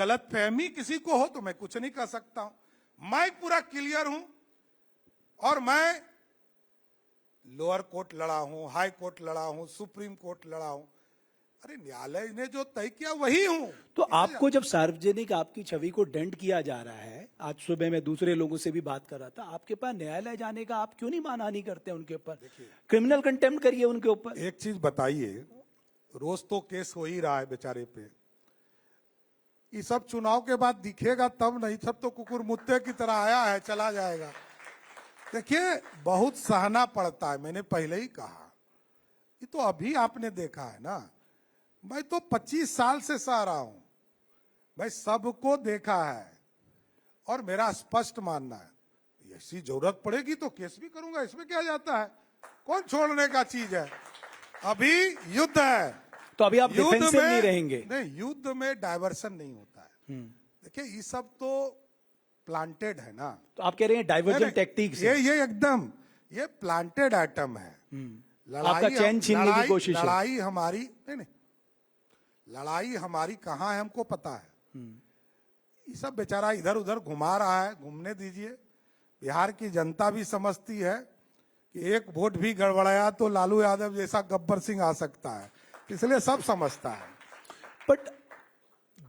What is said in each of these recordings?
गलत फहमी किसी को हो तो मैं कुछ नहीं कर सकता हूं। मैं पूरा क्लियर हूं और मैं लोअर कोर्ट लड़ा हूं, हाई कोर्ट लड़ा हूं, सुप्रीम कोर्ट लड़ा हूं। अरे न्यायालय ने जो तय किया वही हूं। तो आपको जब सार्वजनिक आपकी छवि को डेंट किया जा रहा है, आज सुबह मैं दूसरे लोगों से भी बात कर रहा था, आपके पास न्यायालय जाने का आप क्यों नहीं मानहानि करते उनके ऊपर? क्रिमिनल कंटेम्प्ट करिए उनके ऊपर। एक चीज बताइए, रोज तो केस हो ही रहा है बेचारे पे। ये सब चुनाव के बाद दिखेगा तब नहीं, सब तो कुकुर मुत्ते की तरह आया है चला जाएगा। देखिए बहुत सहना पड़ता है, मैंने पहले ही कहा। ये तो अभी आपने देखा है ना, मैं तो 25 साल से सह रहा हूं, मैं सबको देखा है और मेरा स्पष्ट मानना है ऐसी जरूरत पड़ेगी तो केस भी करूंगा, इसमें क्या जाता है, कौन छोड़ने का चीज है। अभी युद्ध है तो अभी आप डिफेंसिव नहीं रहेंगे? नहीं, युद्ध में डायवर्सन नहीं होता है। देखिए ये सब तो प्लांटेड है ना। तो आप कह रहे हैं डाइवर्जन टेक्टिक्स? ये एकदम ये प्लांटेड आइटम है। आपका चैन छीनने की कोशिश है। लड़ाई हमारी नहीं, लड़ाई हमारी कहाँ है हमको पता है। ये सब बेचारा इधर उधर घुमा रहा है, घूमने दीजिए। बिहार की जनता भी समझती है कि एक वोट भी गड़बड़ाया तो लालू यादव जैसा गब्बर सिंह आ सकता है, इसलिए सब समझता है। बट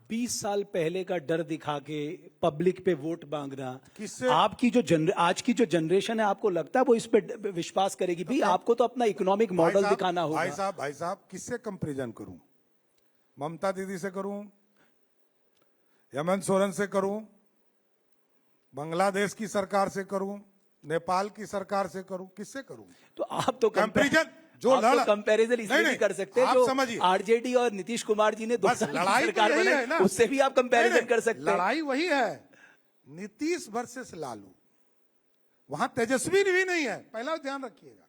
20 साल पहले का डर दिखा के पब्लिक पे वोट मांगना, किससे? आपकी जो आज की जो जनरेशन है, आपको लगता है वो इस पे विश्वास करेगी? भाई आपको तो अपना इकोनॉमिक मॉडल दिखाना होगा। भाई साहब किससे कंपेरिजन करूं? ममता दीदी से करूं, हेमंत सोरेन से करूं, बांग्लादेश की सरकार से करूं, नेपाल की सरकार से करूं, किससे करूं? तो आप तो कंपेरिजन जो कंपैरिजन इसलिए नहीं कर सकते, आप जो समझिए आरजेडी और नीतीश कुमार जी ने बस लड़ाई तो यही है ना, उससे भी आप कंपैरिजन कर सकते हैं। लड़ाई वही है, नीतीश वर्सेस लालू। वहां तेजस्वी भी नहीं है, पहला ध्यान रखिएगा।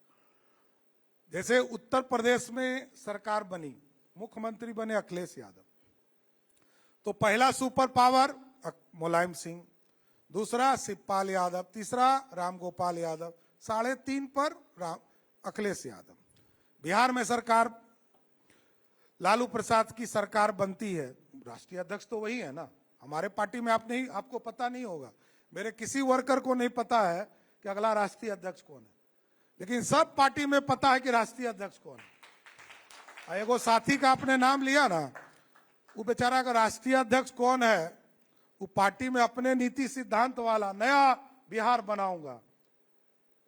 जैसे उत्तर प्रदेश में सरकार बनी, मुख्यमंत्री बने अखिलेश यादव, तो पहला सुपर पावर मुलायम सिंह, दूसरा शिवपाल यादव, तीसरा रामगोपाल यादव, 3.5 पर अखिलेश यादव। बिहार में सरकार लालू प्रसाद की सरकार बनती है, राष्ट्रीय अध्यक्ष तो वही है ना। हमारे पार्टी में आपको पता नहीं होगा, मेरे किसी वर्कर को नहीं पता है कि अगला राष्ट्रीय अध्यक्ष कौन है, लेकिन सब पार्टी में पता है कि राष्ट्रीय अध्यक्ष कौन है। एगो साथी का आपने नाम लिया ना, वो बेचारा का राष्ट्रीय अध्यक्ष कौन है, वो पार्टी में अपने नीति सिद्धांत वाला नया बिहार बनाऊंगा,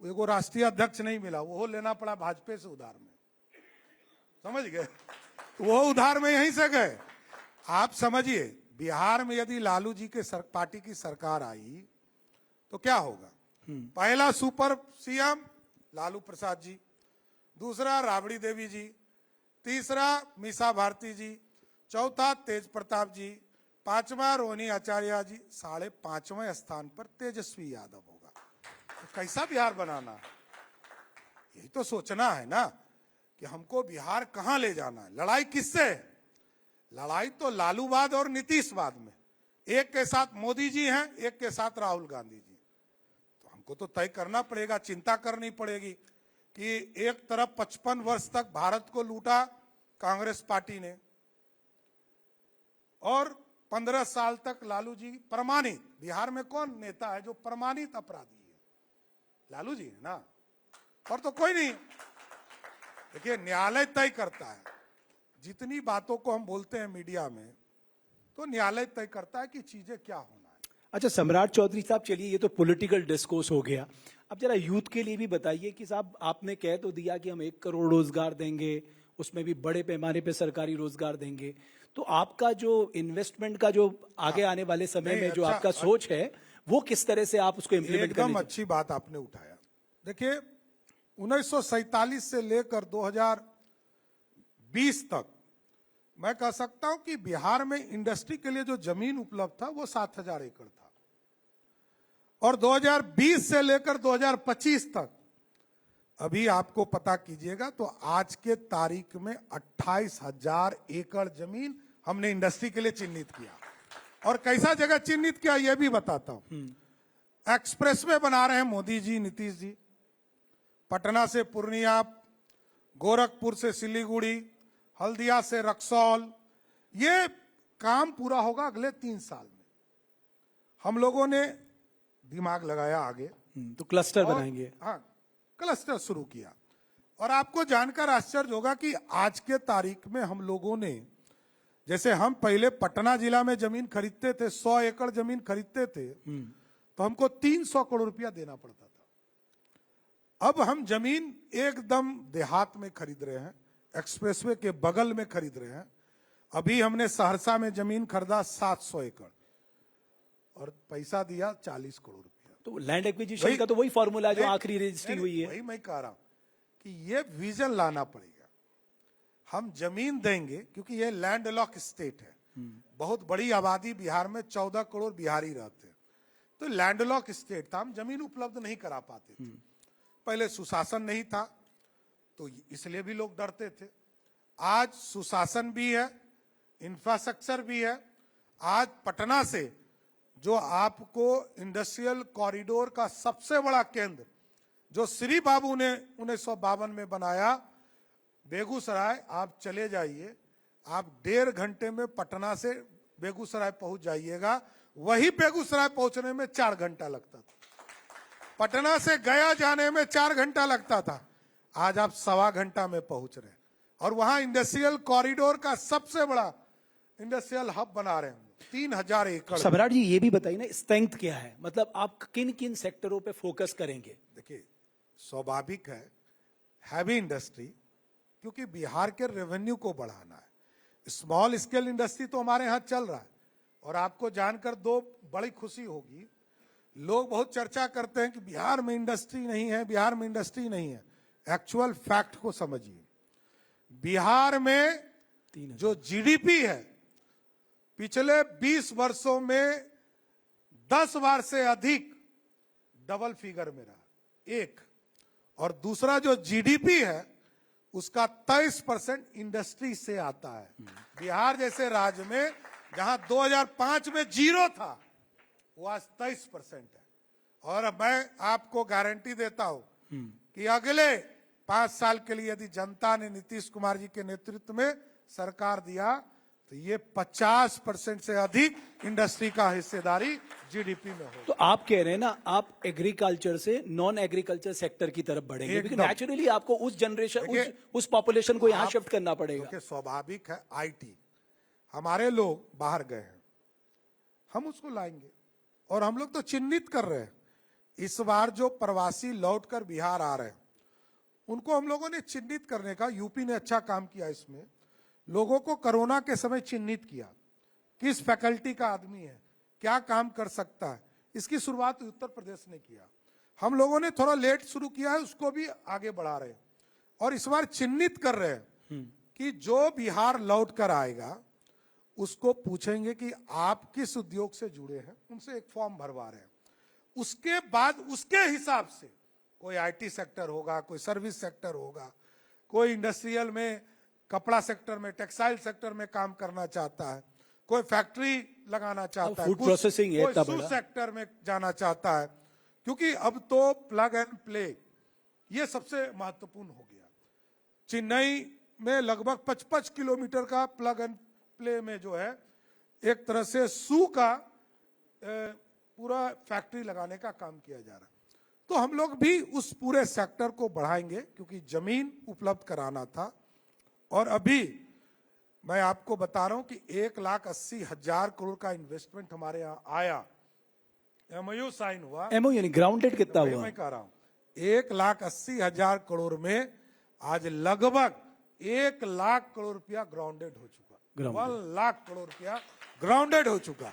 वो राष्ट्रीय अध्यक्ष नहीं मिला, वो लेना पड़ा भाजपा से उधार में, समझ गए? वो उधार में यहीं से गए। आप समझिए बिहार में यदि लालू जी के पार्टी की सरकार आई तो क्या होगा? पहला सुपर सीएम लालू प्रसाद जी, दूसरा राबड़ी देवी जी, तीसरा मीसा भारती जी, चौथा तेज प्रताप जी, पांचवा रोहिणी आचार्य जी, 5.5वें स्थान पर तेजस्वी यादव होगा। तो कैसा बिहार बनाना है, यही तो सोचना है ना कि हमको बिहार कहां ले जाना है। लड़ाई किससे है? लड़ाई तो लालूवाद और नीतीशवाद में। एक के साथ मोदी जी हैं, एक के साथ राहुल गांधी जी। तो हमको तो तय करना पड़ेगा, चिंता करनी पड़ेगी कि एक तरफ 55 वर्ष तक भारत को लूटा कांग्रेस पार्टी ने, और 15 साल तक लालू जी प्रमाणित। बिहार में कौन नेता है जो प्रमाणित अपराधी है? लालू जी है ना, और तो कोई नहीं। देखिए न्यायालय तय करता है, जितनी बातों को हम बोलते हैं मीडिया में, तो न्यायालय तय करता है कि चीजें क्या होना है। अच्छा सम्राट चौधरी साहब, चलिए ये तो पॉलिटिकल डिस्कोर्स हो गया, अब जरा यूथ के लिए भी बताइए कि साहब आपने कह तो दिया कि हम 1 करोड़ रोजगार देंगे, उसमें भी बड़े पैमाने पे सरकारी रोजगार देंगे, तो आपका जो इन्वेस्टमेंट का जो आगे आने वाले समय में जो आपका सोच है, वो किस तरह से आप उसको इम्प्लीमेंट करेंगे? एकदम अच्छी बात आपने उठाया। देखिए 1947 से लेकर 2020 तक मैं कह सकता हूं कि बिहार में इंडस्ट्री के लिए जो जमीन उपलब्ध था वो 7,000 एकड़ था, और 2020 से लेकर 2025 तक अभी आपको पता कीजिएगा तो आज के तारीख में 28,000 एकड़ जमीन हमने इंडस्ट्री के लिए चिन्हित किया। और कैसा जगह चिन्हित किया यह भी बताता हूं। एक्सप्रेसवे बना रहे हैं मोदी जी, नीतीश जी, पटना से पूर्णिया, गोरखपुर से सिलीगुड़ी, हल्दिया से रक्सौल, ये काम पूरा होगा अगले 3 साल में। हम लोगों ने दिमाग लगाया आगे, तो क्लस्टर और- बनाएंगे। हाँ, क्लस्टर शुरू किया। और आपको जानकर आश्चर्य होगा कि आज के तारीख में हम लोगों ने, जैसे हम पहले पटना जिला में जमीन खरीदते थे, 100 एकड़ जमीन खरीदते थे, तो हमको 300 करोड़ रुपया देना पड़ता था। अब हम जमीन एकदम देहात में खरीद रहे हैं, एक्सप्रेसवे के बगल में खरीद रहे हैं। अभी हमने सहरसा में जमीन खरीदा 700 एकड़ और पैसा दिया 40 करोड़ रुपया। तो लैंड एक्विजिशन का तो वही फॉर्मूला जो नहीं, आखिरी रजिस्ट्री नहीं, हुई है। वही मैं कह रहा हूं कि ये विजन लाना पड़ेगा। हम जमीन देंगे क्योंकि ये लैंड लॉक स्टेट है, बहुत बड़ी आबादी बिहार में 14 करोड़ बिहारी रहते हैं, तो लैंड लॉक स्टेट था, हम जमीन उपलब्ध नहीं करा पाते थे। पहले सुशासन नहीं था तो इसलिए भी लोग डरते थे। आज सुशासन भी है, इंफ्रास्ट्रक्चर भी है। आज पटना से जो आपको इंडस्ट्रियल कॉरिडोर का सबसे बड़ा केंद्र जो श्री बाबू ने 1952 में बनाया, बेगूसराय, आप चले जाइए, आप 1.5 घंटे में पटना से बेगूसराय पहुंच जाइएगा। वही बेगूसराय पहुंचने में 4 घंटा लगता था। पटना से गया जाने में 4 घंटा लगता था, आज आप 1.25 घंटा में पहुंच रहे हैं। और वहां इंडस्ट्रियल कॉरिडोर का सबसे बड़ा इंडस्ट्रियल हब बना रहे हैं, 3000 एकड़। सम्राट जी ये भी बताइए ना, स्ट्रेंथ क्या है, मतलब आप किन किन सेक्टरों पे फोकस करेंगे? देखिए, स्वाभाविक है हैवी इंडस्ट्री, क्योंकि बिहार के रेवेन्यू को बढ़ाना है। स्मॉल स्केल इंडस्ट्री तो हमारे यहाँ चल रहा है, और आपको जानकर 2 बड़ी खुशी होगी। लोग बहुत चर्चा करते हैं कि बिहार में इंडस्ट्री नहीं है, बिहार में इंडस्ट्री नहीं है। एक्चुअल फैक्ट को समझिए, बिहार में जो जीडीपी है पिछले 20 वर्षों में 10 बार से अधिक डबल फिगर में रहा, एक। और दूसरा जो जीडीपी है उसका 23% इंडस्ट्री से आता है। बिहार जैसे राज्य में जहां 2005 में 0 था, वो आज 23% है। और मैं आपको गारंटी देता हूं कि अगले 5 साल के लिए यदि जनता ने नीतीश कुमार जी के नेतृत्व में सरकार दिया तो ये 50% से अधिक इंडस्ट्री का हिस्सेदारी जीडीपी में हो। तो आप कह रहे हैं ना, आप एग्रीकल्चर से नॉन एग्रीकल्चर सेक्टर की तरफ बढ़ेंगे, क्योंकि एकदम। नेचुरली आपको उस जनरेशन, देखिए, उस पॉपुलेशन को यहाँ आप- शिफ्ट करना पड़ेगा। क्योंकि स्वाभाविक है, आईटी, हमारे लोग बाहर गए हैं, हम उसको लाएंगे। और हम लोग तो चिन्हित कर रहे हैं, इस बार जो प्रवासी लौटकर बिहार आ रहे हैं उनको हम लोगों ने चिन्हित करने का, यूपी ने अच्छा काम किया इसमें, लोगों को कोरोना के समय चिन्हित किया, किस फैकल्टी का आदमी है, क्या काम कर सकता है। इसकी शुरुआत उत्तर प्रदेश ने किया, हम लोगों ने थोड़ा लेट शुरू किया है, उसको भी आगे बढ़ा रहे हैं। और इस बार चिन्हित कर रहे हैं कि जो बिहार लौट कर आएगा उसको पूछेंगे कि आप किस उद्योग से जुड़े हैं, उनसे एक फॉर्म भरवा रहे हैं। उसके बाद उसके हिसाब से कोई आईटी सेक्टर होगा, कोई सर्विस सेक्टर होगा, कोई इंडस्ट्रियल में, कपड़ा सेक्टर में, टेक्सटाइल सेक्टर में काम करना चाहता है, कोई फैक्ट्री लगाना चाहता है, फूड प्रोसेसिंग है, कोई इतना शू बड़ा। सेक्टर में जाना चाहता है। क्योंकि अब तो प्लग एंड प्ले ये सबसे महत्वपूर्ण हो गया। चेन्नई में लगभग 55 किलोमीटर का प्लग एंड प्ले में जो है एक तरह से शू का पूरा फैक्ट्री लगाने का काम किया जा रहा है। तो हम लोग भी उस पूरे सेक्टर को बढ़ाएंगे, क्योंकि जमीन उपलब्ध कराना था। और अभी मैं आपको बता रहा हूं कि 1,80,000 करोड़ का इन्वेस्टमेंट हमारे यहाँ आया, एमओयू साइन हुआ। एमओ यानी ग्राउंडेड कितना वही हुआ? मैं कह रहा हूं, 1,80,000 करोड़ में आज लगभग 1 लाख करोड़ रुपया ग्राउंडेड हो चुका, 1 लाख करोड़ रुपया ग्राउंडेड हो चुका।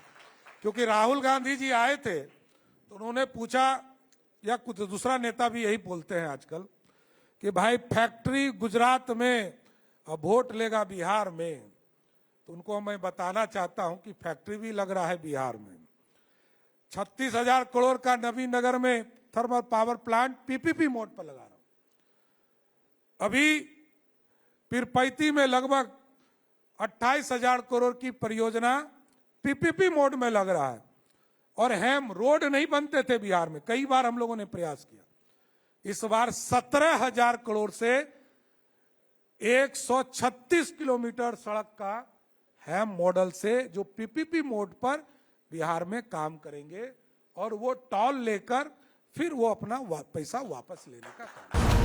क्योंकि राहुल गांधी जी आए थे तो उन्होंने पूछा, या कुछ दूसरा नेता भी यही बोलते हैं आजकल, कि भाई फैक्ट्री गुजरात में और वोट लेगा बिहार में। तो उनको मैं बताना चाहता हूं कि फैक्ट्री भी लग रहा है बिहार में। 36,000 करोड़ का नवीनगर में thermal power plant PPP mode पर लगा रहा हूं। अभी पीरपैती में लगभग 28,000 करोड़ की परियोजना पीपीपी मोड में लग रहा है। और हेम रोड नहीं बनते थे बिहार में, कई बार हम लोगों ने प्रयास किया। इस बार 17,000 करोड़ से 136 किलोमीटर सड़क का हैम मॉडल से जो पीपीपी मोड पर बिहार में काम करेंगे और वो टॉल लेकर फिर वो अपना पैसा वापस लेने का काम